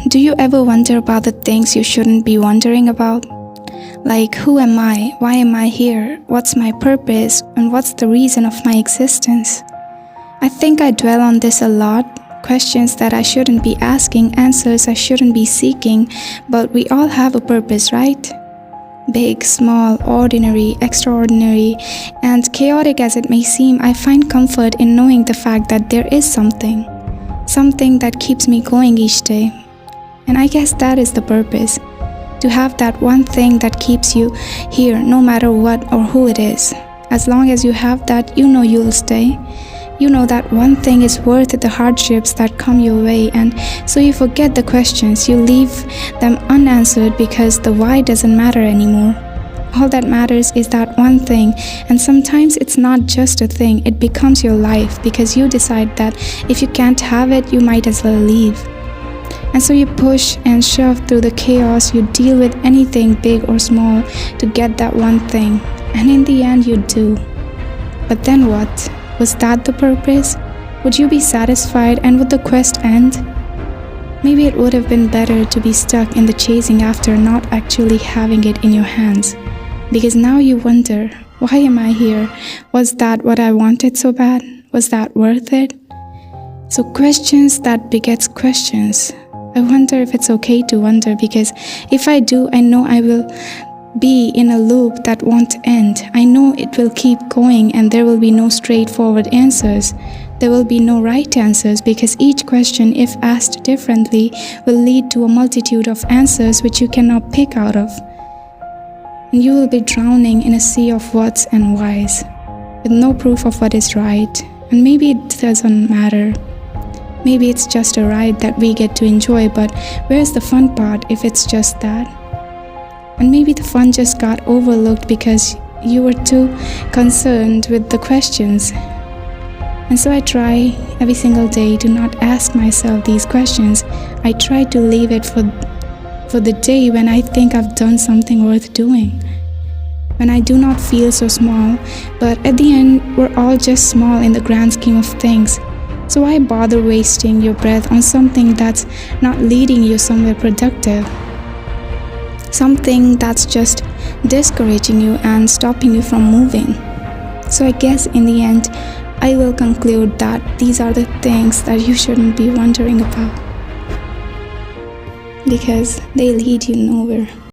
Do you ever wonder about the things you shouldn't be wondering about? Like, who am I? Why am I here? What's my purpose? And what's the reason of my existence? I think I dwell on this a lot. Questions that I shouldn't be asking, answers I shouldn't be seeking, but we all have a purpose, right? Big, small, ordinary, extraordinary, and chaotic as it may seem, I find comfort in knowing the fact that there is something that keeps me going each day. And I guess that is the purpose, to have that one thing that keeps you here no matter what or who it is. As long as you have that, you know you'll stay. You know that one thing is worth the hardships that come your way, and so you forget the questions, you leave them unanswered because the why doesn't matter anymore. All that matters is that one thing, and sometimes it's not just a thing, it becomes your life because you decide that if you can't have it, you might as well leave. And so you push and shove through the chaos, you deal with anything big or small to get that one thing, and in the end you do. But then what? Was that the purpose? Would you be satisfied, and would the quest end? Maybe it would have been better to be stuck in the chasing after not actually having it in your hands. Because now you wonder, why am I here? Was that what I wanted so bad? Was that worth it? So questions that begets questions. I wonder if it's okay to wonder, because if I do, I know I will be in a loop that won't end. I know it will keep going and there will be no straightforward answers. There will be no right answers, because each question, if asked differently, will lead to a multitude of answers which you cannot pick out of. And you will be drowning in a sea of whats and whys, with no proof of what is right. And maybe it doesn't matter. Maybe it's just a ride that we get to enjoy, but where's the fun part if it's just that? And maybe the fun just got overlooked because you were too concerned with the questions. And so I try every single day to not ask myself these questions. I try to leave it for the day when I think I've done something worth doing. When I do not feel so small, but at the end, we're all just small in the grand scheme of things. So why bother wasting your breath on something that's not leading you somewhere productive? Something that's just discouraging you and stopping you from moving. So I guess in the end, I will conclude that these are the things that you shouldn't be wondering about, because they lead you nowhere.